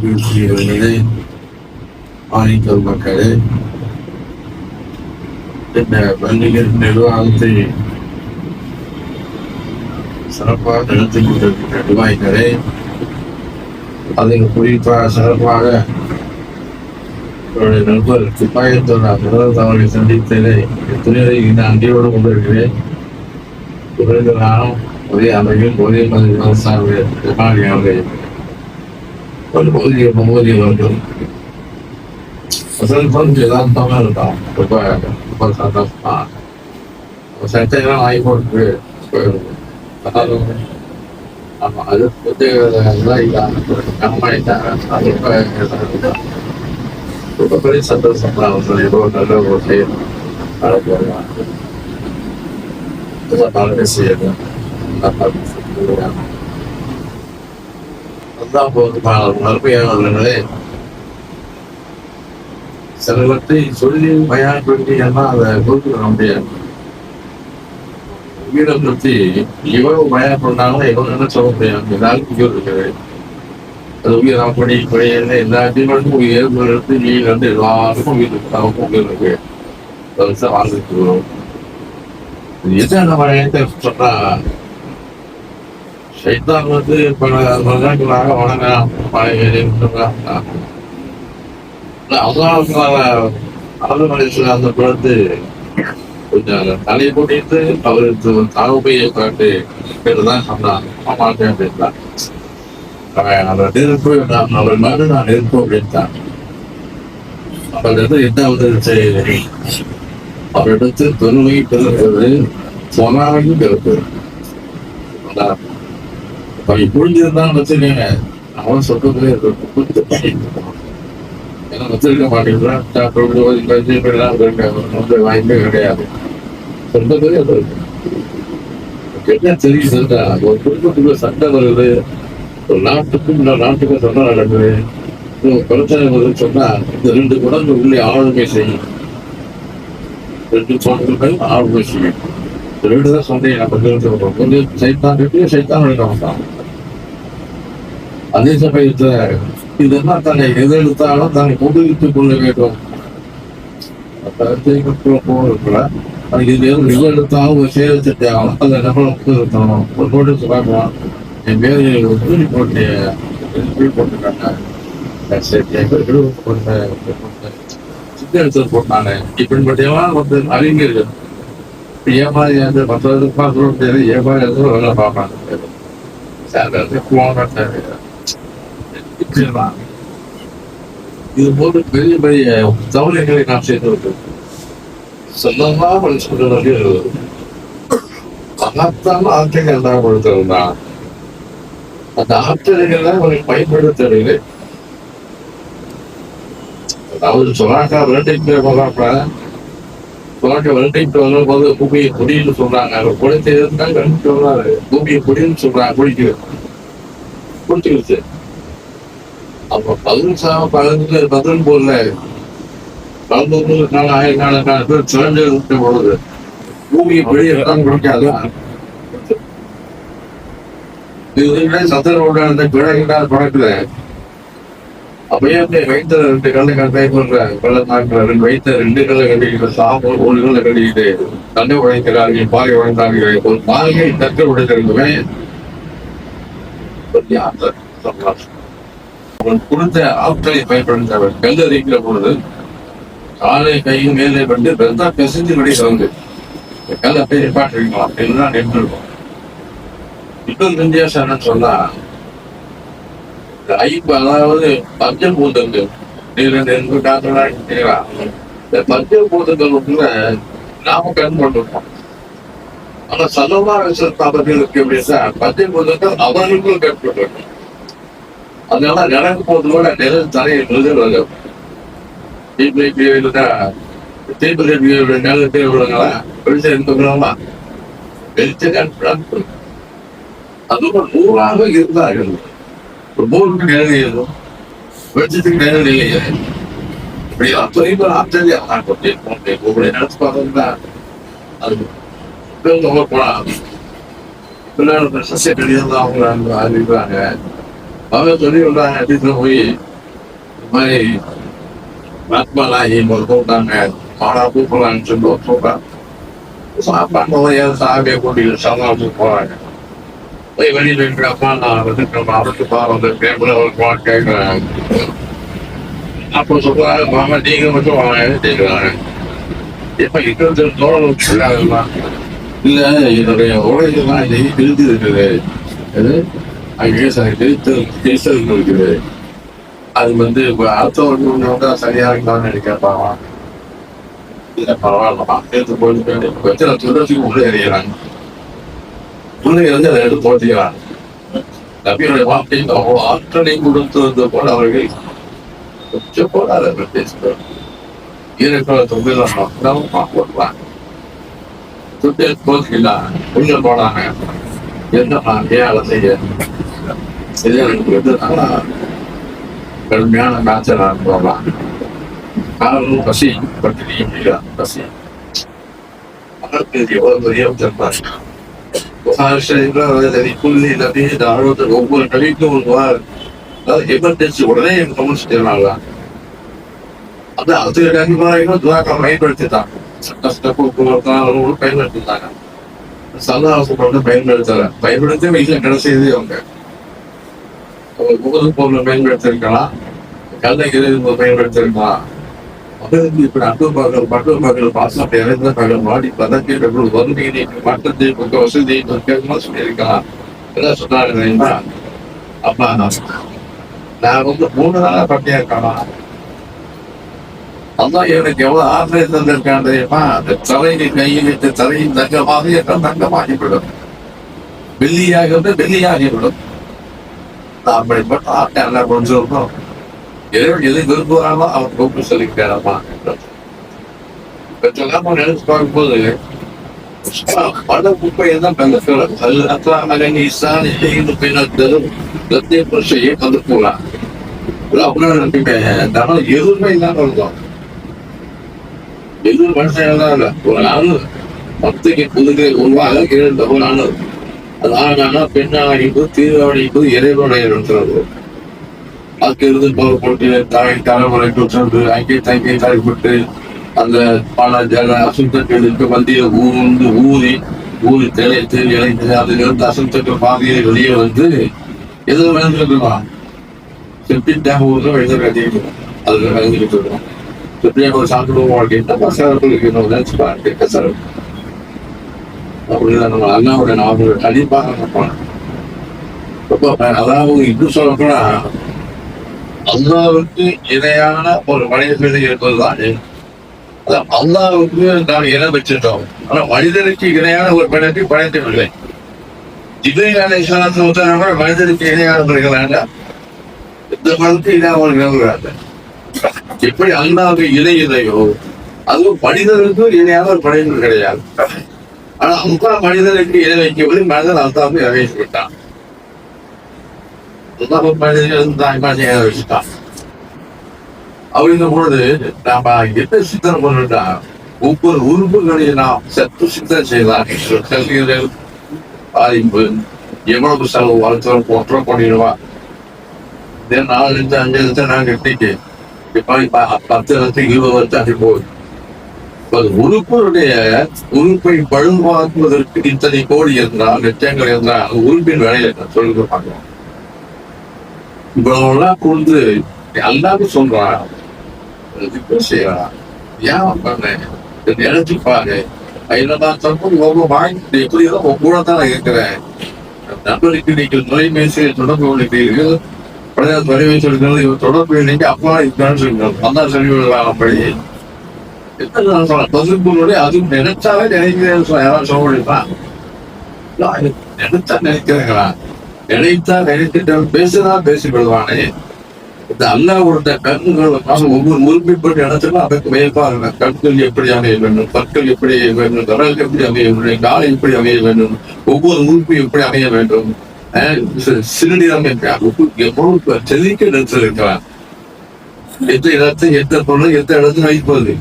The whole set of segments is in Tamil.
வீழ்ச்சியவர்களே, ஆணிக்கல் மக்களே, இந்த பள்ளிகள் நிர்வாகத்தை சிறப்பாக நடத்தி கொண்டிருக்கின்ற நிர்வாகிகளே, அதில் குறிப்பாக சிறப்பாக என்னுடைய நண்பர் சிப்பாயத்தோட முதல் தவறை சந்தித்ததை துணியை நான் அங்கேயோடு கொண்டிருக்கிறேன். குறைந்த நானும் ஒரே அமையில் ஒரே மாதிரி விவசாய நிர்மாணியாக ஒரு பகுதியில் வந்து கொஞ்சம் யதார்த்தமா இருக்கும். ரொம்ப சந்தோஷமா சட்டையெல்லாம் வாங்கி போட்டு ஆமா அது ரொம்ப பெரிய சந்தோஷமா நல்ல ஒரு செயல் செய்யணும். அதுதான் போதுமான அருமையானவர்களே, சிலவற்றை சொல்லி பயன்படுத்தி எல்லாம் அதை குறிப்பிட முடியாது. வீடை பற்றி இவ்வளவு பயம் பண்ணாலும் இவங்க என்ன சொல்ல முடியாது. எல்லாருக்கும் உயிர் இருக்குது. அது உயிர் அப்படி இப்படி எல்லா ஜீவனுக்கும் உயிர் எடுத்து வீடு வந்து எல்லாருக்கும் உயிர் இருக்கு. அவருக்கும் உயிர் இருக்கு. வருஷம் வாழ்ந்துட்டு வரும். எது அந்த பயத்தை சொன்னா சைத்தான் வந்து பல வருடங்களாக வணங்கலாம் மழை அவங்களுடைய அந்த குழந்தை கொஞ்சம் தலையை போட்டிட்டு அவருக்கு தாழ்மையை காட்டு பேருதான் சொன்னான் மாட்டேன் அப்படின்ட்டான். அவர் நெருப்பு அவர் மறு நான் நெருப்பு அப்படின்ட்டான். அவரிடத்து என்ன வந்து அவரிடத்து பெருமை பிறகு சொன்னாலும் பிறகு அவன் புரிஞ்சிருந்தான்னு வச்சுக்கோங்க, அவன் சொல்றதுல ஏன்னா வச்சிருக்க மாட்டேங்கிறான். வாய்ப்பே கிடையாது. சொல்றதே அது என்ன தெரியுதுன்னா, ஒரு குடும்பத்துக்குள்ள சண்டை வருது, ஒரு நாட்டுக்கும் இன்னொரு நாட்டுக்கும் சண்டை நடக்குது, பிரச்சனை வருதுன்னு சொன்னா இந்த ரெண்டு குடங்கள் உள்ளே ஆளுமை செய்யும். ரெண்டு சோழர்கள் ஆளுமை செய்யும். ரெண்டு தான் சொன்னேன். நம்ம கொஞ்சம் சைத்தான் கட்டியும் சைத்தான் எடுக்க மாட்டான். அதே சமயத்துல இதெல்லாம் தன்னை எதெடுத்தாலும் தன்னை முதுகித்துக் கொள்ள வேண்டும். அதுக்கு இது எதெடுத்தாலும் ஒரு சேதத்தை ஆகும். அதை நம்மள முதுகித்தணும். ஒரு நோட்டீஸ் பார்க்கலாம். என் பேரு கூலி போட்டு போட்டுருக்காங்க. சித்தரித்தல் போட்டாங்க. இப்படிப்பட்டவெல்லாம் வந்து அறிஞர்கள் ஏமாறி வந்து மற்றவர்கள் பார்க்கணும் தெரியாது. ஏமாறி வேலை பார்ப்பாங்க. இது போன்று பெரிய பெரிய தவறுகளை நாம் செய்து சொல்லலாம் சொல்றது மகத்தான ஆற்றலை எல்லாம் அந்த ஆற்றல்களை அவரை பயன்படுத்தவில்லை. அதாவது சொல்லாக்கா விரட்டிட்டு போகாப்ப சொல்லாக்க விரட்டிட்டு வரும்போது பூமியை குடின்னு சொல்றாங்க. அவர் குடித்து இருந்தாங்க சொல்றாரு, பூமியை குடின்னு சொல்றாங்க. குடிச்சுக்கிச்சு. அப்ப 15 போல 19 ஆயிரக்கணக்கான பேர் சுரண்டு விட்ட பொழுது பூமியை வெளியே இடம் கொடுக்காது. சத்தரோட அந்த பிழைகளால் பறக்குல அப்பயே வைத்த 2 கல்லை கட்டை போன்ற வெள்ளத்தாக்குல வைத்த 2 கல்லை கட்டிக்கிட்டு சாப்பிட 1 கல்லை கட்டிக்கிட்டு தண்டை உழைக்கிறார்கள், பாறை உழைத்தார்கள். ஒரு பாறையை தக்க உடைத்திருக்குமே அவன் கொடுத்த ஆற்றலை பயன்படுத்தவர் கல் அறிக்கிற பொழுது காலை கையும் மேலே பட்டு பெருந்தா பெசஞ்சு வெளியே வந்து கல் அப்படியே நிப்பாட்டிருக்கலாம் அப்படின்னு தான் நின்றுருக்கோம். இன்னொரு வித்தியாசம் சொன்னா அதாவது பஞ்சபூதங்கள் நீர் காற்றலாம் இந்த பஞ்சபூதங்கள் கூட நாம கண் பண்ணிருக்கோம். ஆனா சல்லமா அவர்களுக்கு எப்படின்னா பஞ்சபூதங்கள் அவர்களுக்கும் கண் பண்ணிருக்கோம். அதனால நடக்கும் போது கூட நிழல் தலையை நிறுவனம் நிழல் தேவைங்களா வெளிச்சம் இருந்துங்களா வெளிச்சம் அதுவும் 100ஆக இருந்தார்கள். ஒரு போருக்கு நிழல் எழுதும், வெளிச்சத்துக்கு நிழல் இல்லையே. இப்படி அத்தனை ஆச்சரியம் உங்களுடைய நினைச்சு பார்த்தோம்னா அது போனாங்க. சசிய கடிதம் அவங்க அறிவிக்கிறாங்க. அவங்க சொல்லி விடுறாங்க டீச்சர் போய் மாதிரி மத்மலாகி ஒரு கூட்டாங்க மாடா கூப்பிடலான்னு சொல்லி ஒரு கூட்டம் சாப்பாடு சாமியை கூட்டிட்டு சமாளிச்சு போறாங்க. போய் வெளியில இருக்கிற அப்பா நான் வந்து அவருக்கு வந்து பேப்பர் ஒரு கேட்கிறேன். அப்போ சொல்றாங்க மாமா நீங்க மட்டும் வாங்க கேட்கிறாங்க. இப்ப 20 தோழர்கள் சொல்லாதுமா இல்ல என்னுடைய உலகெல்லாம் இன்னைக்கு பிரிஞ்சு இருக்குது. அது அங்கே டீசல் இருக்குது. அது வந்து இப்ப அடுத்த ஒரு சரியா இருக்கலாம்னு நினைக்கிறப்பாவா இல்ல பரவாயில்லமா சேர்த்து போயிட்டு வச்சு நான் சொல்றதுக்கு உள்ள எறியறாங்க. உள்ள இருந்து அதை எடுத்து போட்டிக்கிறாங்க. நபியுடைய வார்த்தை அவ்வளவு ஆற்றலை கொடுத்து வந்த போல அவர்கள் கொஞ்சம் போடாத பேசுகிறார். ஈரக்கால தொழிலாளர் போடுவாங்க. துட்டு போச்சுக்கலாம் உள்ள போனாங்க. என்ன ஏன் செய்ய இது எனக்கு வந்து நல்லா கடுமையான காய்ச்சலாக போகலாம். காரணம் பசி பட்டினி பசி மக்களுக்கு எவ்வளவு பெரிய உத்தரப்பார். ஒவ்வொரு கழிக்கும் அதாவது எமர்ஜென்சி உடனே கவனிச்சுட்டாங்க. அது அது துவாக்கம் பயன்படுத்திட்டாங்க. கஷ்டப்போக்குவரத்தாளர்களும் பயன்படுத்திட்டாங்க. சல்லாசம் பயன்படுத்த வீட்டுல கிடைச்சது அவங்க முகது பொருளை பயன்படுத்திருக்கலாம். கல்லை பயன்படுத்திருக்கலாம். மகளுக்கு இப்படி அன்புபாக்கள் பாசம் இறந்த பகல் மாடி பதக்கி வறுமையை மாற்றத்தை வசதியை சொல்லியிருக்கலாம். என்ன சொன்னாங்க தெரியுமா? அப்பா நான் வந்து 3 நாளா பட்டியா இருக்கலாம். அதான் எனக்கு எவ்வளவு ஆற்றல் தந்திருக்கான் தெரியுமா? அந்த தலையை கையில் வைத்த தலையின் தங்கமாக என்றால் தங்கமாகிவிடும், வெள்ளியாகிறது வெள்ளியாகிவிடும். அப்படிப்பட்ட ஆட்டை என்ன கொஞ்சம் இறைவன் எதை விரும்புகிறானோ அவன் கூப்பிட்டு சொல்லிக்கிறாமா. இப்ப நினைச்சு பார்க்கும்போது பல குப்பையை தான் வந்துருக்கலாம். எதுவுமே இல்லாம இருந்தோம். எதுவும் மனுஷன் இல்ல. ஒரு நாள் 10 புதுகை உருவாக 2 ஒரு நாள் அது ஆனா பெண்ணாடிப்பு தீர்வாடிப்பு இறைவனுடைய இருக்கிறது. அங்கிருந்து போட்டு தாய் தலைமுறைக்கு சென்று அங்கே தங்கை தலைப்பட்டு அந்த பல ஜல அசுத்தங்களுக்கு மத்திய ஊறி திளைத்து இழைத்து அதிலிருந்து அசுத்தக்கு பாதையை வெளியே வந்து எது விளைஞ்சிருக்கலாம். செப்பிட்டாக ஊர்ல வெளியே கட்டிருக்கோம். அதுல விளைஞ்சிட்டு இருக்கோம். செப்பியாக ஒரு சாப்பிடுவோம் அப்படின்னா பசங்களுக்கு நினைச்சு பாருங்க கசரம். அப்படிதான் நம்ம அண்ணாவுடைய நாவலோட கண்டிப்பாக போனோம். அதாவது இன்னும் சொல்லப்போனா அல்லாவுக்கு இணையான ஒரு மனிதர்களை இருப்பதுதான். அல்லாவுக்கு நாம் இனம் வச்சிருக்கோம். ஆனா மனிதனுக்கு இணையான ஒரு மனிதத்தை படைக்கவில்லை. இளைஞர் மனிதனுக்கு இணையானவர்களாக இந்த மதத்தை இல்லாமல் எப்படி அல்லாவுக்கு இணை இல்லையோ அதுவும் மனிதனுக்கு இணையான ஒரு படைப்பு கிடையாது. ஆனா அல்லா மனிதனுக்கு இணை வைக்கவில்லை. மனிதன் அல்லாவுக்கு இணை விட்டான். வச்சுட்டான். அப்படிங்கும் பொழுது நாம என்ன சிந்தனை பண்ணிட்டா ஒவ்வொரு உறுப்புகளையும் நாம் சற்று சிந்தனை செய்யலாம். கல்விகள் பாதிப்பு எவ்வளவு செலவு வளர்த்தவன் போற்ற பண்ணிடுவா. 4 5 லட்சம் நான் கட்டிக்கு இப்ப 10 லட்சம் 20 லட்சம் அப்படி போகுது. உறுப்பை பழுவாக்குவதற்கு இத்தனை கோடி இருந்தால் லட்சங்கள் இருந்தால் உறுப்பின் வேலையை சொல்லுங்க பார்க்கலாம். இவ்வளவுலாம் கொடுத்து எல்லாரும் சொல்றான் செய்யறான். ஏன் பண்ணேன் நினைச்சுப்பாரு. ஐநதான் ஒவ்வொரு வாங்கி எப்படியோ கூட தான் இருக்கிறேன். நண்பருக்கு நீங்கள் தொலைபேசியை தொடர்பு கொள்கிறீர்கள். தொலைபேசி தொடர்பு நீங்க அப்பா இருக்கான்னு சொல்லுங்க. அந்த சொல்லி விடலாம். அப்படி என்ன சொல்றேன் பசுக்களுடைய அதுவும் நினைச்சாலே நினைக்கிறேன் யாராவது சொல்ல முடியுமா? நினைச்சா நினைக்கிறேங்களா? நினைத்தா நினைத்துட்டு பேசுதான் பேசி விடுவானே. இந்த அல்லாஹ்வுடைய கண்கள் ஒவ்வொரு உறுப்பிப்பட்ட இடத்துல அதற்கு மேற்பா கண்கள் எப்படி அமைய வேண்டும், பற்கள் எப்படி அமைய வேண்டும், கடல் எப்படி அமைய வேண்டும், காலை எப்படி அமைய வேண்டும், ஒவ்வொரு உறுப்பு எப்படி அமைய வேண்டும். சிறுநீரம் எவ்வளவு செதுக்க இடத்துல இருக்கிறான். எந்த இடத்தை எந்த பொருளை எந்த இடத்துல வைப்பது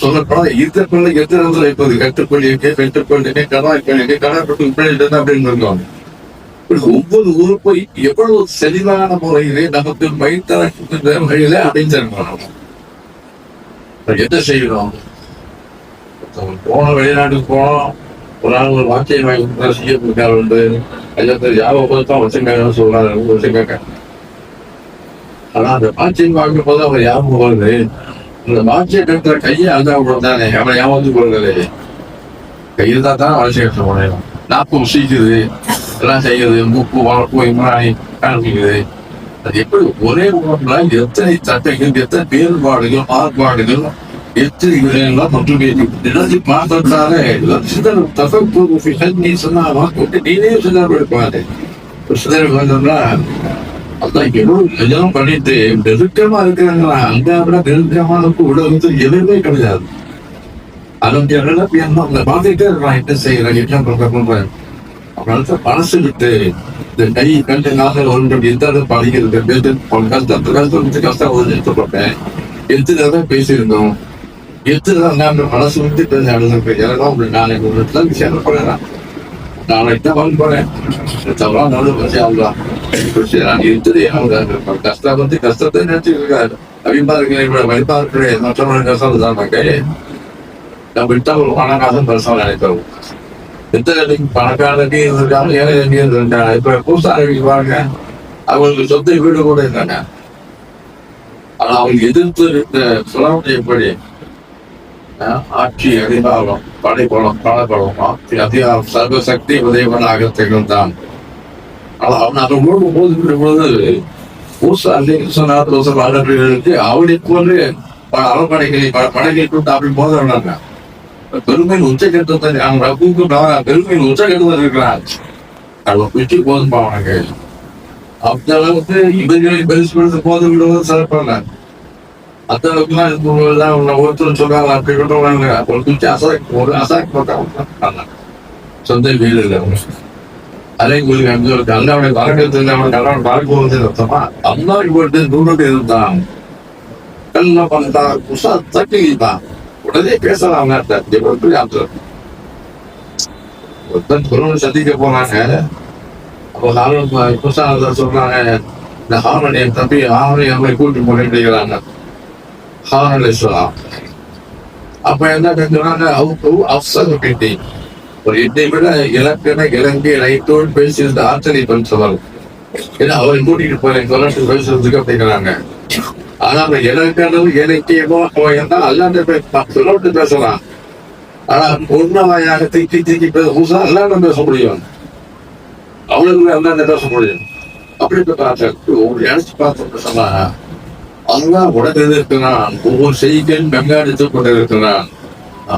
சொல்லப்போனா இந்த பொருளை எந்த இடத்துல வைப்பது. கட்டுப்பள்ளி வெட்டுப்பள்ளி கடாய்ப்பள்ளி கடாப்பட்டு இப்படி அப்படின்னு இருக்காங்க. ஒவ்வொரு உறுப்பை எவ்வளவு செறிவான முறையிலே நமக்கு பயிர்த்தரக்கூடிய வழியில அடைஞ்சிருக்கணும். என்ன செய்யணும்? போன வெளிநாட்டுக்கு போனோம், ஒரு நாள் ஒரு வாக்கியம் வாங்கி செய்ய உண்டு, யாபகத்தான் வச்சுருக்காங்கன்னு சொல்றாரு, வச்சுருக்காங்க. ஆனா அந்த வாக்கியம் வாங்கும் போது அவர் ஞாபகம் வருது, இந்த வாக்கியம் கட்டுற கையை அழுதா தானே அவனை ஞாபகத்து போறது. கையில் தான் அவசியம் போனேன், நாப்பு சீக்குது, எல்லாம் செய்யுது, மூப்பு வளர்ப்பு இம்ராணி காண்பிக்குது. அது எப்படி ஒரே உடம்புல எத்தனை சட்டைகள், எத்தனை வேறுபாடுகள், மாறுபாடுகள், எத்தனை விடயங்கள்லாம் ஒற்றுமை நினைச்சு பார்த்ததாலே சிதற தகப்பு நீ சொன்னா நீனே சிதறப்படுப்பாரு. சிதற வந்தோம்னா அதான் எவ்வளவு பண்ணிட்டு நெருக்கமா இருக்கிறாங்களா, அங்க விட நெருக்கமான உலகத்தில் எதுவுமே கிடையாது. அதை பார்த்துட்டே இருக்கான், என்ன செய்யறேன், என்ன பண்றேன். அப்புறம் மனசு விட்டு இந்த கை கண்டு நாங்கள் ஒன்று எந்த படிக்கிறது கஷ்டம் எடுத்துப்பட்டேன், எத்தனை பேசியிருந்தோம், எத்தனை நான் மனசு விட்டு பேச அழுதுறேன். நாளைக்கு விஷயம் போறேன், நாளைக்கு தான் வந்து போறேன், தவறாக நல்ல நான் இருக்குது அவங்க கஷ்டம் வந்து கஷ்டத்தை நினைச்சிட்டு இருக்காரு. அப்படின்பா இருக்கிறேன் வழிபா இருக்கிறேன், மற்றவங்க கஷ்டம் தான் நம்ம விட்டா ஒரு பணக்காசம் பெருசாக நினைப்போம். எத்தனை பணக்காரங்க இருக்காங்க, ஏழை இருக்காங்க. இப்ப பூசாரி பாருங்க, அவங்களுக்கு சொந்த வீடு கூட இருக்காங்க. ஆனா அவங்க எதிர்த்து இருக்க சுழற்சி எப்படி ஆட்சி அதிகாரம் படைபலம் பணபலம் அதிகாரம் சர்வசக்தி உதயவனாக திகழ்ந்தான். ஆனா அவன் அதை முழுக்க போது பூசாரி சொன்னார்களுக்கு அவளுக்கு வந்து அரண்மனைகளை படைகளை கொண்டு அப்படி போதுறாங்க. பெருமையின் உச்சகட்டத்தை பெருமையின் உச்சகட்டத்தில் இருக்கிறான். அவன் பிச்சு போதும் அவனுக்கு அந்த அளவுக்கு இவர்களை பெருசு பெருசு போது விடுவது சிறப்பாங்க. அந்த அளவுக்குலாம் ஒருத்தர் சொல்றாங்க, அப்படி விடுவாங்க. ஒரு பிச்சு ஒரு அசாக் போட்டாங்க, சொந்த வீடு இல்லை. அதே உங்களுக்கு அல்லாவுடைய வரக்கத்தில் அவனுக்கு அல்லாவுடைய வரக்கு வந்து அர்த்தமா அல்லாவுக்கு போயிட்டு நூறு இருந்தான். கல்ல பண்ணா புதுசா தட்டிதான் உடனே பேசலாம். சந்திக்க போனாங்க. அப்போ புதுசா சொல்றாங்க, இந்த ஹாரன் என் தம்பி ஹாரனை அவரை கூட்டி போகிறாங்க. ஹாரன் சொல்லலாம். அப்ப என்ன கேட்கிறாங்க, அவசர பேட்டி ஒரு என்னை விட இலக்கண இலங்கை ரைட்டோடு பேசியிருந்த ஆற்றலை சொல்லுவாங்க. ஏன்னா அவரை கூட்டிட்டு போறேன் தொடர்ந்து பேசுறதுக்கு அப்படிங்கிறாங்க. ஆனா அந்த இலக்கணம் இலக்கியமோ என்ன அல்லாண்டு சொல்லி பேசலாம். ஆனா உண்மையாக தீக்கி தீக்கி பேச அல்லாண்டு பேச முடியும், அவளுக்கு அல்லாண்டு பேச முடியும். அப்படிப்பட்ட ஆற்றல் நினைச்சு பார்த்து சொன்னா அதுதான் உடனே இருக்கிறான். ஒவ்வொரு செய்தியும் வெங்காயத்துக் கொண்டு இருக்கிறான்.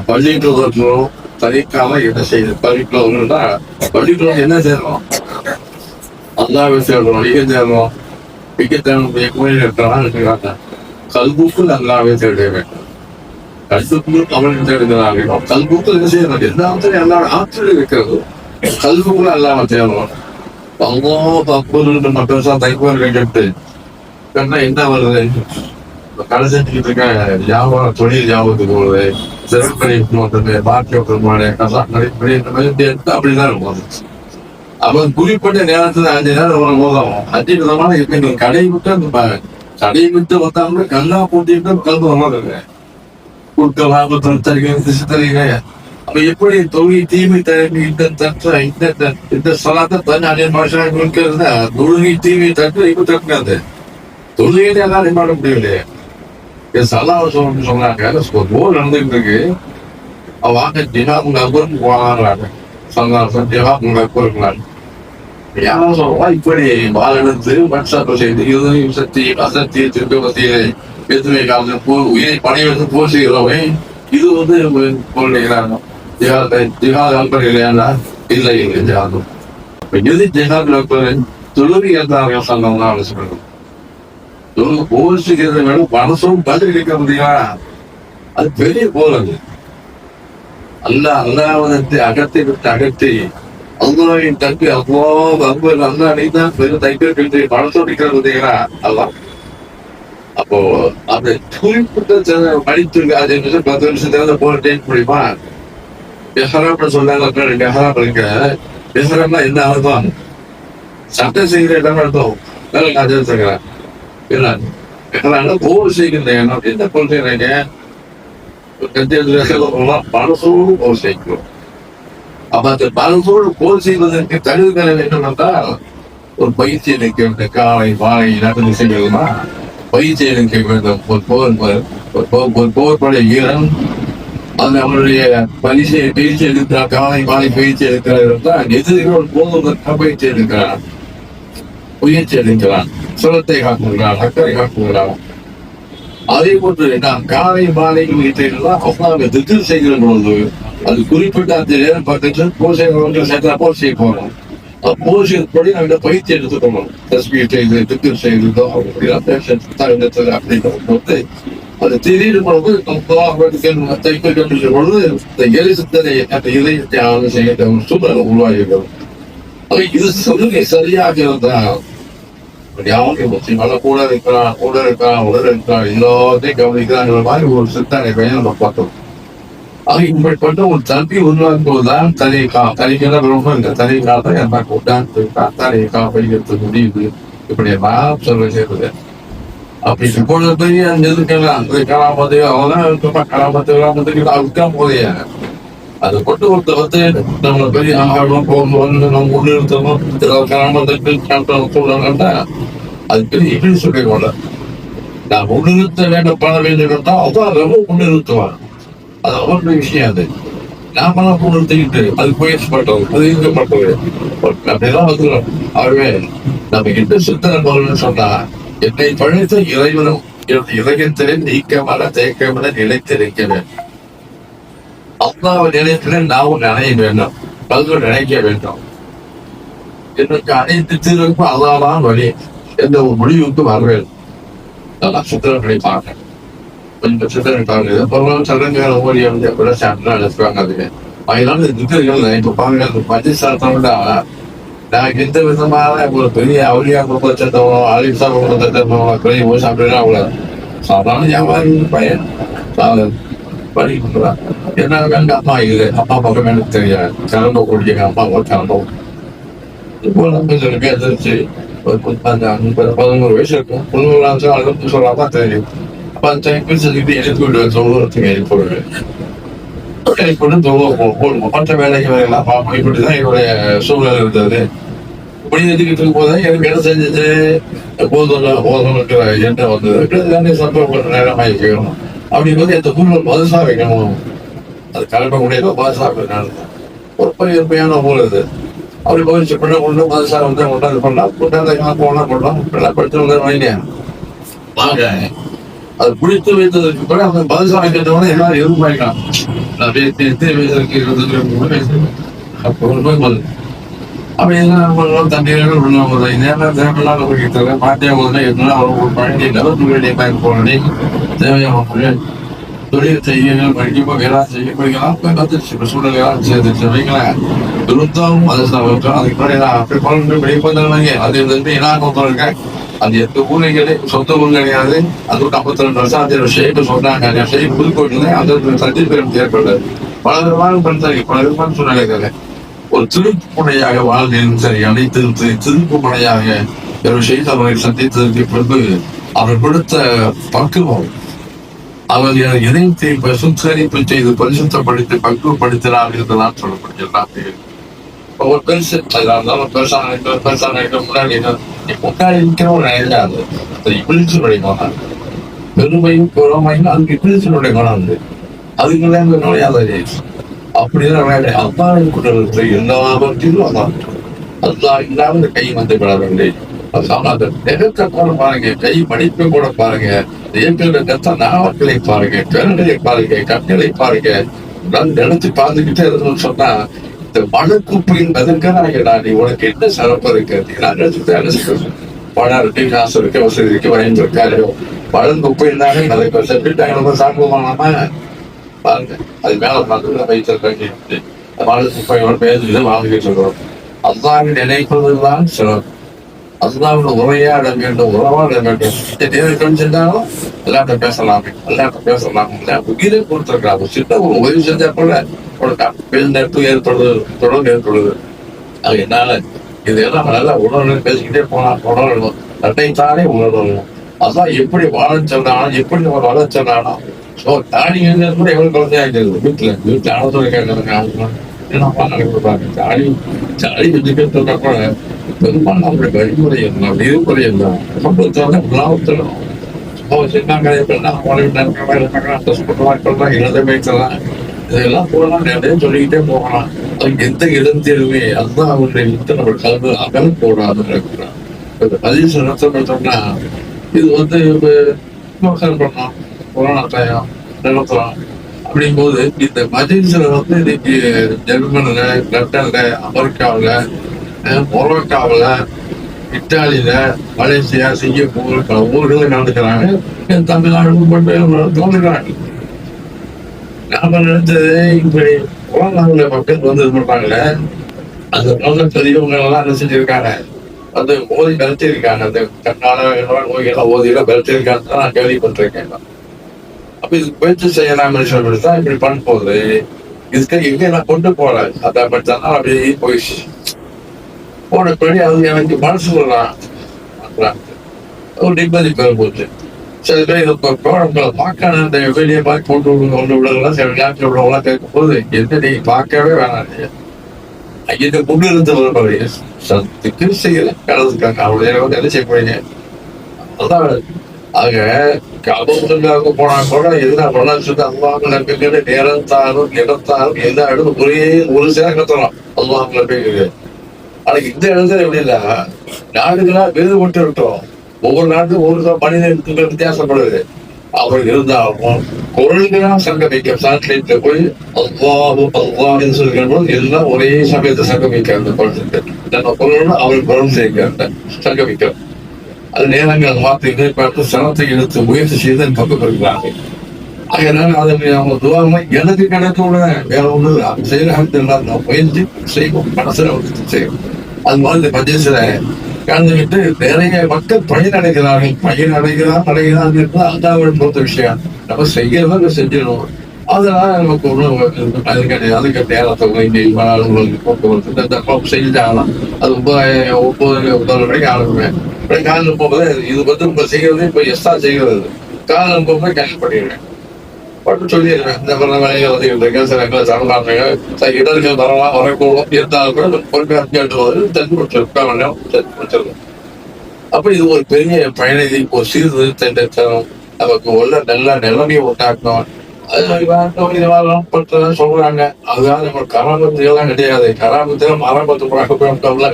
பள்ளிக்கு வரணும் தனிக்காம என்ன செய்யுது பள்ளிக்குள்ள பள்ளிக்குள்ள என்ன செய்யணும், அல்லாவை சேர்றோம், இங்க சேர்றோம், மிகத்தன்னுடைய கோயில் இருக்கிறாங்க. கல்புக்குள் அல்லாவே தேட வேண்டும், கல்புக்குள் அவன் தேடுகிறார்கள். கல்புக்குள் என்ன செய்யணும், எல்லாத்தையும் எல்லா ஆற்றல் இருக்கிறது, கல்புக்குள்ள அல்லாம தேடணும். நம்ம பெருசா தைப்பவர்கள் கேட்டு என்ன வருது, கடை செஞ்சுக்கிட்டு இருக்க வியாபாரம் தொழில் ஞாபகத்துக்கு போகுது, செருப்பணி போன்றது பாக்கி அப்படிதான் இருக்கும். அவன் குறிப்பிட்ட நேரத்துல 5 நேரம் ஒரு போதும் 5 விதமான இருக்கு. கடை விட்டு அந்த கடையை விட்டு வந்தாங்க கல்லா போட்டிட்டு கல்வி வர்றாங்க குடுக்க லாபத்தில் தருகிறீங்க. அப்ப எப்படி தொழில் தீமை தரவி இந்த சொல்லாத தனி மனுஷன் இருக்கிறது தொழுகை தீமை தட்டு இப்ப தட்டுக்காது தொழுகையில எல்லாம் பண்ண முடியலையே. சல்லாவ சொன்னாங்க போர் நடந்துகிட்டு இருக்கு, வாங்க ஜிஹாத் நபர் வாங்குறாங்க. சந்தாசம் ஜிஹாத் நபர் இருக்கிறாங்க. யாரும் சொல்லுவா இப்படி பாலெடுத்து மட்சாப்பு செய்து இதையும் சக்தி அசக்தி திருப்பதியை எதுவுமே காலத்து உயிரை பணியெடுத்து போசுகிறோமே இது வந்து போடுகிறாங்க. ஜிஹாத் அல்பர் இல்லையா? இல்லை இல்லை ஜிஹாதும் எது ஜிஹாத் அல்பர் தொழுகை எந்த சங்கம் தான் சொல்லணும். தொழுகை போசுகிறத விட மனசும் பதில் இருக்க முடியுமா? அது பெரிய போறது. அல்லாவதத்தை அகத்தை விட்டு அகற்றி அல்லாவின் தம்பி அவ்வளோ அன்பு அல்லா நீதான் பெரும் தைப்பி பணத்தோடிக்கிறது அல்லா. அப்போ அந்த குறிப்பிட்ட படித்து 10 நிமிஷத்துல போட்டு முடியுமா? பெஹராப்னு சொன்னாங்க. பெஹராப் இருக்க பெஹராப்னா என்ன அர்த்தம்? சட்டை செய்கிற இடம் நடத்தும் வேலை காய்ச்சல் செய்கிறேன் இல்லை அதனால போர் செய்கின்ற எண்ணம் என்ன கொள்கிறீங்க பலசோடு போர் செய்கிறோம். அப்ப அந்த பலசோடு போர் செய்வதற்கு தகுதிகளை வேண்டும் என்றால் ஒரு பயிற்சி அளிக்க வேண்டும். காலை மாலை நடந்து செய்யணுமா பயிற்சி அளிக்க வேண்டும். ஒரு போர் படை வீரன் அது அவருடைய பயிற்சி எடுக்கிறார். காலை மாலை பயிற்சி எடுக்கிறார். எதிரிகள் போவதற்காக பயிற்சி எடுக்கிறார், முயற்சி எடுக்கிறான், சுரத்தை காக்குகிறான், அக்கறை காக்குகிறான். அதே போன்று நாம் காலை மாலை வீட்டையெல்லாம் அவங்க திட்டம் செய்கிற பொழுது அது குறிப்பிட்ட அந்த நேரம் பார்த்துட்டு போர் சேர்த்தா போர் செய்ய போறோம். போர் செய்யப்படி நாங்க பயிற்சி எடுத்துக்கணும். தஸ்மீர் செய்து திட்டம் செய்ததோ அப்படிங்கிற போது அது திடீர்னு பொழுது பொழுது இந்த எரிசத்தனை அந்த இதயத்தை ஆளும் செய்கிற ஒரு சூழலை உருவாகிறது. இது சொல்லுங்க சரியாக இருந்தால் கூட இருக்கிறான் உடல் இருக்கிறான் எல்லாத்தையும் கவனிக்கிறாங்கிற மாதிரி ஒரு சிந்தனை நம்ம பார்த்தோம். அது இப்படிப்பட்ட ஒரு தம்பி உருவாக்குவதுதான் தனிக்கிற ரொம்ப இந்த தனிக்காலத்தை என்ன உட்கார்ந்து தனிக்கா படிக்கிறது முடியுது இப்படி எல்லாம் சொல்ல செய்வது. அப்படி இப்பொழுது பெரிய அந்த இருக்கலாம் கலாமத்து அவதான் கலாமத்துக்கு அதுக்காக போதைய அதை கொண்டு வந்து நம்ம பெரிய ஆகணும் போகணும் நம்ம முன்னிறுத்தணும் சொல்றாங்கன்னா அது பெரிய இப்படி சொல்லிக்கொள்ள நான் முன்னிறுத்த வேண்டும் பண்ண வேண்டும் என்றால் அதான் ரொம்ப முன்னிறுத்துவான். அது அவருடைய விஷயம். அது நாமெல்லாம் முன்னிறுத்திக்கிட்டு அது முயற்சி பண்றோம், அது இருக்க பண்றது அப்படிதான் வந்துடும். ஆகவே நம்ம என்ன சிந்தனை போகணும்னு சொன்னா என்னை பழைத்த இறைவனும் இதயத்திலே நீக்கமான தேக்கமான நிலைத்திருக்க வேண்டும். அல்லாஹ் நிலையத்திலே நாமும் நினைய வேண்டும், பல்வேறு நினைக்க வேண்டும். எனக்கு அனைத்து தீர்வுக்கும் அல்லாதான் வழி என்ற ஒரு முடிவுக்கு வர வேண்டும். நல்லா சித்திரங்களை பார்க்க கொஞ்சம் சித்திரங்களை பார்க்க சடங்குகளை ஓடி கூட சாப்பிட்டு அழைச்சுவாங்க. அதுக்கு அதனால இந்த திட்டங்கள் இப்ப பாருங்க மஜிஸ்தானோட நான் எந்த விதமான ஒரு பெரிய அவளியா குடும்பத்தவனோ அலிசா குடும்பத்தவனோ பெரிய போய் சாப்பிட்டா அவ்வளோ சாதாரண வியாபாரி பையன் படிக்கிறான். என்ன எங்க அப்பா இல்லை, அப்பா பக்கம் எனக்கு தெரியாது. கிளம்ப கூடிய அப்பா கிளம்பும். இப்போ நம்ம சில பேர் தெரிஞ்சு ஒரு 11 வயசு இருக்கும். 11 அளவுக்கு சொல்லாம தெரியும். அப்ப அந்த டைம் சொல்லிட்டு எழுதி விடுவேன், சொல்லுறதுக்கு எழுதி போடுவேன். போடுவோம் மற்ற வேலைகள் எல்லாம் பார்ப்போம். இப்படிதான் என்னுடைய சூழ்நிலை இருந்தது. இப்படி எழுதிக்கிட்டு இருக்கும் போது எனக்கு என்ன செஞ்சது போதும்ன்ற எண்ணம் வந்தது. சம்பவம் நேரமாக வைக்கணும் அப்படிங்கும்போது எந்த ஊரில் பதுசா வைக்கணும். அது கிளம்ப முடியாத பதுசா வைக்கணும். ஒரு பையன் ஊர் அது அப்படி போயிடுச்சு. பண்ண கொண்டு பதுசா வந்து கொண்டாந்து பண்ணலாம் போனா எல்லாம் படிச்சு வந்து வைங்க வாங்க. அது பிடித்து வைத்ததுக்கு கூட அந்த பதுசா வைக்கிறதோட எல்லாரும் எதிர்பார்க்கலாம். நான் அப்படியெல்லாம் தண்ணீர்கள் நேரம் தேவையில்லாத போய்கிட்டு மாட்டியா போதுன்னா எதுனா ஒரு பழனி நலத்துறையை பயன் போனே தேவையான தொழில் செய்யணும் படிக்க வேலை செய்ய படிக்கலாம். கத்துச்சு சூழ்நிலையெல்லாம் சேர்ந்துச்சு வைக்கலாம். இருந்தாலும் அது அதுக்கு முன்னாடி வெளிப்பந்தாங்க. அது வந்து என்ன இருக்கேன். அது எந்த ஊரைகளே சொந்த ஊர் கிடையாது. அது ஒரு 52 வருஷம் அது ஷேப்பு சொன்னாங்க. ஷேப் புதுக்கோட்டில் அந்த சர்டிபிகேட் ஏற்படுது. பல விதமான பண்றாங்க, பல விதமான சூழ்நிலைகள். ஒரு திருப்பு முனையாக வாழ்ந்தேன் சரி அனைத்து திருப்பு முனையாக ஒரு செய்தவரை சந்தித்ததற்கு பிறகு அவர் கொடுத்த பக்குவம், அவர் இதயத்தை சுத்தரிப்பு செய்து பரிசுத்தப்படுத்தி பக்குவப்படுத்தினார் என்றுதான் சொல்லப்படுகிறது. ஒரு பெருசு இருந்தாலும் பெருசான முன்னாடி இருக்கிறவங்க நினைக்காது. பிடிச்சுடைய குணம் பெருமையும் பொறாமையும் அதுக்கு பிடிச்சனுடைய குணம் வந்து அதுக்கு நுழையாத அப்படிதான் அல்லாஹ் கொடுத்த எல்லாவற்றிலும் அதான் அல்லாஹ் இல்லாத கை வந்து விடவில்லை. அந்த நெகத்தை கூட பாருங்க, கை மடிப்பை கூட பாருங்க, இயற்கை நாவக்களை பாருங்க, கரண்டை பாருங்க, கண்களை பாருங்க. நினைச்சு பார்த்துக்கிட்டே இருந்தோம்னு சொன்னா இந்த மனக்குப்பையின் அதற்கான நீ உனக்கு என்ன சிறப்பு இருக்கு பணம் இருக்கு, காசு இருக்கு, வசதி இருக்கு, வயது இருக்காரு. மனக்குப்பை இருந்தாங்க அதுக்கு செப்பிட்டாங்க சாப்பிடுவாங்க பாருங்க. அது மேல பார்த்து வைத்திருக்காங்க மனக்குப்பையோட பேசுகிட்டு வாழ்ந்துகிட்டு இருக்கிறோம். அல்லாஹ் நினைப்பதுதான் சிறப்பு. அல்லாஹ்வோட உரையாட வேண்டும், உறவாட வேண்டும். நேரம் செஞ்சாலும் எல்லாத்த பேசலாமே, எல்லாத்த பேசலாம். உயிரை கொடுத்துருக்காங்க. சின்ன ஒரு உதவி செஞ்சா கூட உனக்கு நட்பு ஏற்படுது, தொடர்ந்து ஏற்படுது. அது என்னால இதெல்லாம் நல்லா உணர்வு பேசிக்கிட்டே உணரணும், தன்னைத்தானே உணரணும். அதான் எப்படி வாழ சொன்னாலும், எப்படி நம்ம வளர சொன்னாலும். ஸோ தாடி கூட எவ்வளவு குழந்தையாகிறது வீட்டுல ஆலோசனை கேட்கறாங்க. என்னப்பா நடக்குறாங்க தாடி வச்சுக்க சொன்னா கூட பெரும்பாலும் நம்மளுடைய வழிமுறை என்ன விதிமுறை என்ன சம்பளத்தோட லாபத்தரும் சின்ன இழந்த பேசலாம். இதெல்லாம் போகலாம், நிறைய சொல்லிக்கிட்டே போகலாம். அதுக்கு எந்த இடம் தேர்வே அதுதான் அவருடைய நம்ம கல்வி அகல் போடாதுன்னு இருக்கிறான். பதிவு சொன்னா இது விமர்சனம் பண்ணோம், கொரோனா டைம் நிலத்தலாம். அப்படிங்கும்போது இந்த மஜின்ஸ்ல இன்னைக்கு ஜெர்மன்ல, லண்டன்ல, அமெரிக்காவில், மொரோக்காவில், இத்தாலியில, மலேசியா, சிங்கப்பூர் பல ஊர்களில் நடந்துக்கிறாங்க. தமிழ்நாடு தோன்றுகிறாங்க. நாம நினைச்சது இப்படி கொரோனாவுல மக்கள் இது பண்றாங்களே, அந்த நல்ல பெரியவங்க எல்லாம் என்ன செஞ்சிருக்காங்க, மோதி பெருத்திருக்காங்க. அந்த கண்ணால நோய்கள்லாம் ஓதியெல்லாம் பெருத்திருக்காங்க நான் கேள்விப்பட்டிருக்கேன். அப்ப இது முயற்சி செய்யலாம் மனுஷன் இப்படி பண்ண போகுது. இதுக்கு எங்க நான் கொண்டு போறேன் அதை மட்டும் அப்படியே போயிடுச்சு. போன பின்னாடி அது எனக்கு மனசு சொல்லலாம் ஒரு நிம்மதி பெற போச்சு. சில பேர் தோழங்களை பார்க்க இந்த வெளியே பார்த்து கொண்டு விடலாம், சில விளையாட்டு விடலாம் கேட்கும் போது என்ன நீ பார்க்கவே வேணாம், இதை கொண்டு இருந்த சத்துக்கு செய்யல கடந்துருக்காங்க. அவளுடைய என்ன செய்ய போறீங்க? அதான் ஆக கபத்துக்காக போனா கூட எதுனா வளர்ச்சி அல்லாமல் நம்பிக்கை நேரத்தாலும் இடத்தாலும் எல்லா இடமும் ஒரே ஒரு சேர கத்தலாம் அல்லாமல் நம்பிக்கை. ஆனா இந்த இடத்துல எப்படி இல்ல, நாடுகளா வேறுபட்டு விட்டோம். ஒவ்வொரு நாட்டுக்கும் ஒவ்வொரு மனிதனுக்கு வித்தியாசப்படுது. அவர் இருந்தாலும் குரல்களாம் சங்கமிக்க சாட்டிலைட்ல போய் அல்லாஹ் சொல்லும்போது எல்லாம் ஒரே சமயத்தை சங்கமிக்க அந்த குரல் நம்ம குரல் அவர் குரல் செய்ய சங்கமிக்க. அது நேரங்கள் வார்த்தைகளை பார்த்து சனத்தை எடுத்து முயற்சி செய்து பங்கு பெறுகிறார்கள். அதனால அதை அவங்க துவாரமா எனக்கு கணக்கோட வேற ஒண்ணு அது செய்யறாங்க முயற்சி செய்வோம், மனசுல செய்யும். அது மாதிரி இந்த பஞ்சேஸ்வர கலந்துகிட்டு நிறைய மக்கள் பயனடைகிறார்கள் அதான் பொறுத்த விஷயம். நம்ம செய்யறத செஞ்சிடணும். அதனால நமக்கு ஒன்றும் அதுக்கு நேரத்தை போக்குவரத்து செஞ்சாகலாம். அது 9 வரைக்கும் ஆரம்பிவேன். காலம் போகும்போது இது நம்ம செய்யறது இப்ப எஸ்டா செய்கிறது காலம் போகும்போது கேன்சல் பண்ணிடுவேன். பட்டு சொல்லிடுவேன் இந்த மாதிரி வேலைகள் வந்துருக்கு, சில இடர்கள் வரலாம் வரக்கூடும், இருந்தாலும் கூட பொறுமையாக கேட்டுவது தெரிஞ்சு முடிச்சிருக்கோம். அப்ப இது ஒரு பெரிய பயணி, ஒரு சீர்திருத்தம் நமக்கு உள்ள நல்ல நிலைமையை உண்டாக்கணும். அது சொல்றாங்க. அதுதான் நம்ம கராமத்துகள்லாம் கிடையாது. கராமத்துல மரபத்து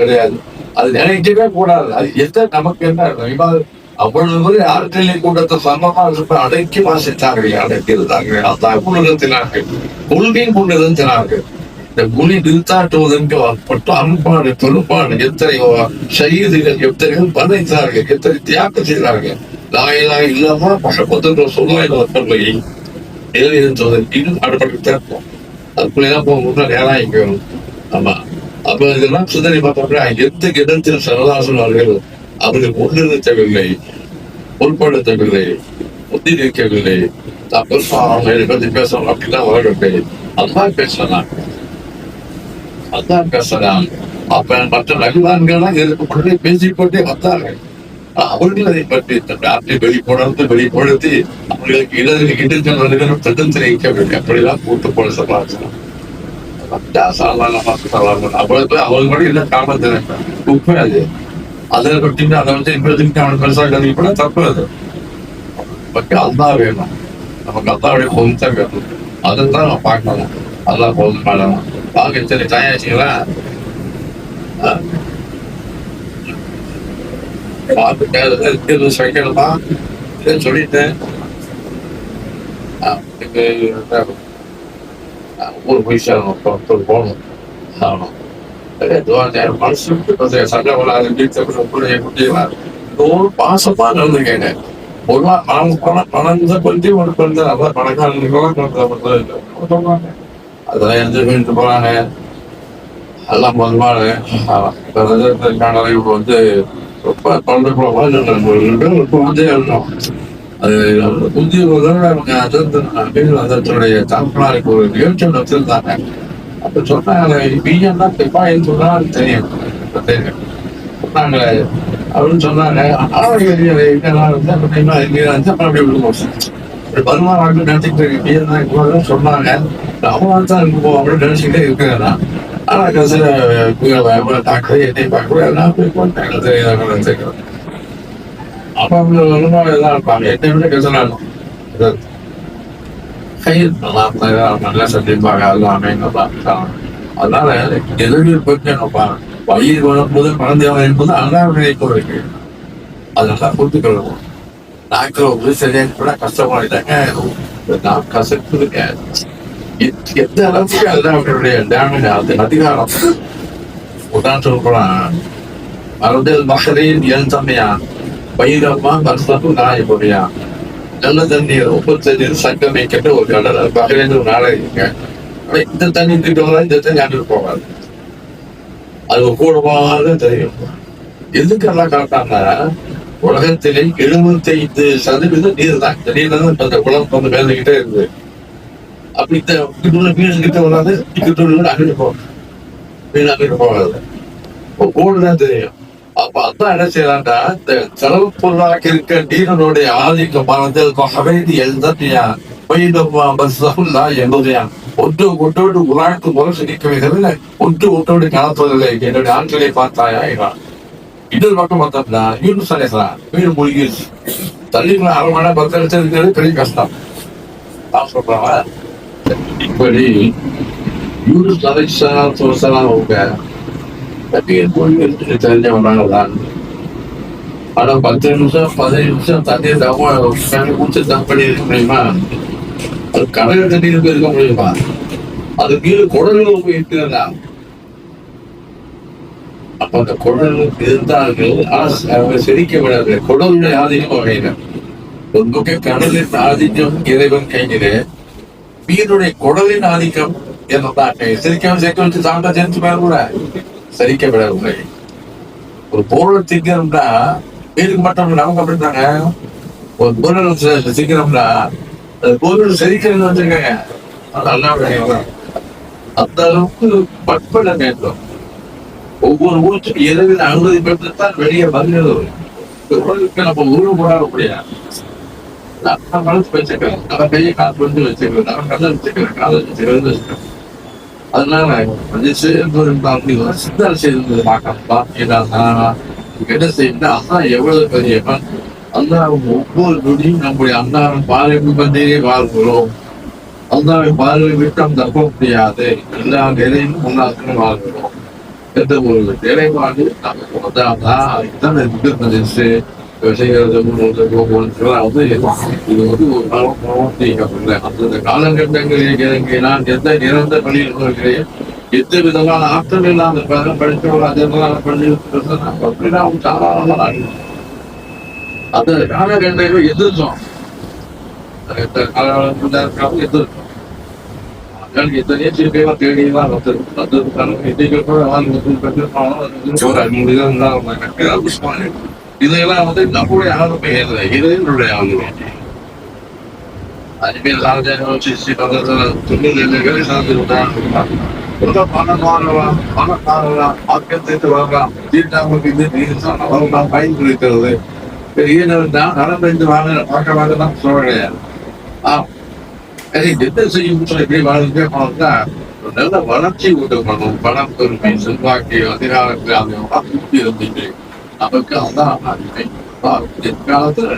கிடையாது. அது நினைக்கவே கூடாது. அது எந்த நமக்கு என்ன அவ்வளவு ஆற்றலை கூட்டத்தை சமமா அடக்கி வாசித்தார்கள், அடக்கியிருந்தார்கள். அதான் குணத்தினார்கள், கொள்கையும் கொண்டு இருந்தினார்கள். இந்த குழி நிறுத்தாட்டுவதற்கு பட்டு அன்பாடு பெரும்பாடு எத்தனையோ செய்திகள் எத்தனையோ பதைத்தார்கள், எத்தனை தியாகம் செய்தார்கள். நாயெல்லாம் இல்லாம பழப்பத்தின் சொல்லுவாய் இன்னும் அடுப்பட்டு திறப்போம். அதுக்குள்ளேதான் போக நேராயிக்கும். ஆமா, அப்ப இதெல்லாம் சிந்தனை பார்த்தோம்னா எந்த இடத்தில் சரதாசன் அவர்கள் அவர்கள் முன்னிறுத்தவில்லை, பொருட்படுத்தவில்லை, முந்தி நிற்கவில்லை. அவங்க பத்தி பேசணும் அப்படின்னா வரவில்லை. அதுதான் பேசலாம், அதான் பேசலாம். அப்ப மற்ற நகர்வான்கள் எதிர்ப்பு பேசிக்கொண்டே வந்தார்கள். அவர்கள் அதை பற்றி நாட்டை வெளிப்படுத்தி அவர்களுக்கு இடர்கள் தடுத்து வைக்கவில்லை. அப்படிதான் கூட்டு போல சமாளிச்சோம். அவங்க இல்லை காமத்தில் உப்பு அது அதில் பட்டிங்கன்னா அதை வந்து இன்னொரு அவனை பெருசாக கருவிப்பட தப்பு. அது நமக்கு அல்லா வேணும், நமக்கு அல்லாவுடைய பொருத்தம் வேணும். அதைத்தான் நம்ம பார்க்கணும். அல்லா போதும் பண்ணணும். வாங்க சரி தயாரிச்சிங்களா? வைக்கணுமா சொல்லிட்டேன். ஊர் போய் போகணும். ஆகணும் மனசு சண்டை பாசமா நடந்துருக்கேங்க. ஒரு பணம் கொஞ்சி ஒரு குழந்தை பணக்காரங்க அதெல்லாம் என்ஜாய் பண்ணிட்டு போறாங்க. எல்லாம் பொதுவான வந்து ரொம்ப குழந்தை இருக்கும். அது புதிய அதனுடைய தரப்பினாருக்கு ஒரு நிகழ்ச்சி வச்சிருந்தாங்க. அப்ப சொன்னாங்க பிஎன்னா தெப்பாயின்னு சொன்னா தெரியும். நாங்களே அப்படின்னு சொன்னாங்க. அப்படி வருமானம் நினைச்சிட்டு சொன்னாங்க. அவன் தான் இருக்கும் அப்படின்னு நினைச்சுக்கிட்டே இருக்கிறேன். ஆனா கடைசியில டாக்டர் என்னை பார்க்க எல்லாம் போய் போட்டாங்க. அப்ப அவங்க வருமானம் எல்லாம் இருப்பாங்க. என்னை விட கசனாலும் கையில் நல்லா சந்திப்பாங்க. எல்லாமே நல்லா இருக்காங்க. அதனால எதிர்ப்பு வயிறு வரும்போது குழந்தையாக என்பது அல்லாஹ் நினைப்பு இருக்கு. அதனால புரிந்துக்கொள்ளணும். டாக்டர் சரியாக கூட கஷ்டமாயிட்டாங்க. நான் கசப்பு இருக்கேன். எந்த அளவுக்கு அல்லாஹ்வுடைய டேமேஜ் அது அதிகாரம் உதாரணம் போலாம். மருந்தில் மகளிர் எழுந்தமையா பயிரம்மா வருஷம் நாய் பொடியா நல்ல தண்ணீர் உப்பு தண்ணீர் சங்கமிக்கிட்ட ஒரு கடல் மகளிர் ஒரு நாளை இருக்க. இந்த தண்ணி திட்டம் இந்த தண்ணி அன்று போகாது. அது கூடமாக தெரியும். எதுக்கெல்லாம் காட்டாங்க? உலகத்திலே 75% நீர் தான். இந்த நீர் தான் அந்த உலகம் வந்து மேலகிட்டே இருக்குது. அப்படி வீடு கிட்ட வராது, வீடு அங்கிட்டு போகும். வீடு அங்கிட்டு போகாது. கோடு தான் தெரியும். அப்ப அதான் என்ன செய்யலாம்டா, இந்த செலவு பொருளாக இருக்க நீரனுடைய ஆதிக்கம் மறந்து எழுதியா என்பதையா ஒன்றோடு உலாய்க்கு முரசு நிற்கவில்லை, ஒன்றோடு கலப்பதில்லை. என்னுடைய ஆட்களை பார்த்தாயா? இன்னொரு பக்கம் பார்த்தோம்னா யூனிஸ் அலைஹிஸ்ஸலாம் வீடு மூழ்கிடுச்சு. தள்ளிக்குள்ள 1/2 மணி நேரம் 10 நிமிஷம் இருக்கிறது பெரிய கஷ்டம் தான் சொல்றாங்க. இப்படி யூனிஸ் அலைஹிஸ்ஸலாம் அவங்க தெரிஞ்சவங்க தான். ஆனா 10 நிமிஷம் 15 நிமிஷம் தண்ணீர் குடிச்சு தப்படி இருக்க முடியுமா? அது கடல் தண்ணீருக்கு இருக்க முடியுமா? அது கீழே குடல்கள் இருக்கிறதா? அப்ப அந்த குடல் இருந்தார்கள். அவங்க செரிக்க விடாது. குடலுடைய ஆதிக்கம் வகையில ஒன்றுக்கு கடலின் ஆதிக்கம் இறைவன் கையிலே, மீனுடைய குடலின் ஆதிக்கம் என்னதான் செரிக்க வச்சு சாப்பிட்டா செஞ்சு பேர் கூட சரிக்க விடவில்லை. ஒரு பொருளை திங்கிறோம்னா மீனுக்கு மட்டும் நமக்கு அப்படின்றாங்க. ஒரு பொருள் திங்கிறோம்னா அது பொருள் செரிக்கிறது வச்சிருக்காங்க. அந்த அளவுக்கு பட்பட வேண்டும். ஒவ்வொரு ஊருக்கும் இரவில் அனுமதி பெற்றுத்தான் வெளியே வருகிறது. உலகத்துக்கு நம்ம ஊரு போடாத முடியாது. மனசு வச்சுக்கிறேன், அவன் கையை காத்து வந்து வச்சுக்கிறேன், அவன் கதை வச்சுக்கிறேன், காலை வச்சுக்கிறது வச்சுக்கிறேன். அதனால சித்தர் செய்து பார்க்கலாம். என்ன செய்யணும்? அண்ணா எவ்வளவு பெரியவன். அண்ணாவும் ஒவ்வொரு நொடியும் நம்முடைய அண்ணாவின் பார்வை பந்தே வாழ்கிறோம். அண்ணாவின் பார்வை விட்டம் தப்ப முடியாது. எல்லா நிலையும் முன்னாள் வாழ்கிறோம் என்ற ஒரு நிலைப்பாடு நமக்கு வந்தால்தான் இதுதான் செய்கிறது. இது வந்து ஒரு காலம் அந்த காலகட்டங்களில் நான் எந்த நிரந்தர பணியில் இருக்கிறேன், எந்த விதமான ஆற்றல் இல்லாத படித்தவர்கள் அதெல்லாம் பண்ணிருக்கிறது. அப்படின்னா சாதாரண அந்த காலகட்டங்களை எதிர்த்தோம். எதிர்த்தோம். எத்தனையோ சிறுக்கையெல்லாம் தேடியெல்லாம் இதையெல்லாம் வந்து நம்முடைய ஆளுமை இல்லை, இறைவனுடைய ஆளுமை. அஜ்மீர் தொண்ணூறு சார்ந்திருந்தாங்க. பணம் வாங்கலாம், பணம் வாங்கலாம், ஆக்கத்திட்டு வாங்கலாம், தீட்டாமல் பயன்படுத்துறது. நடந்து வாங்க பார்க்க வாங்கலாம் சொல்ல கிடையாது. என்ன செய்யும் எப்படி வாழ்க்கை பார்த்தா நல்ல வளர்ச்சி உண்டு பண்ணும். பணம், பெருமை, செல்வாக்கு, அதிகாரத்தில் பூர்த்தி இருந்துச்சு. நமக்கு அதான் அடிமை. எதிர்காலத்தில்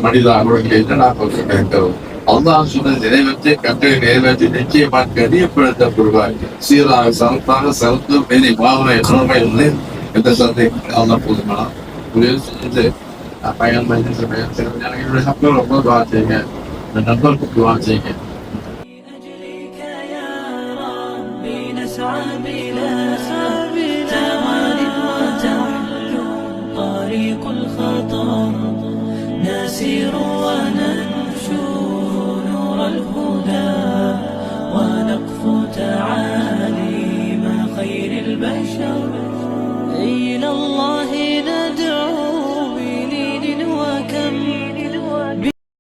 மனித நான் கேட்கிறோம். அல்லாஹ் சொன்ன நிறைவேற்றி கட்டளை நிறைவேற்றி நிச்சயமாக கடியப்படுத்தப்படுவார். சீராக சரத்தாக சரத்து மேலே பாவனை திறமை இல்லை எந்த சந்தைக்கு அல்ல போதுமானா செஞ்சு பயன் என்னுடைய சப்ளை ரொம்ப பார்த்துங்க. نقدر كل لأجلك يا ربي نسعى بلا توان وتعلو طريق الخطر نسير وننشر نور الهدى ونقفو تعاليم خير البشر إلى الله ندعو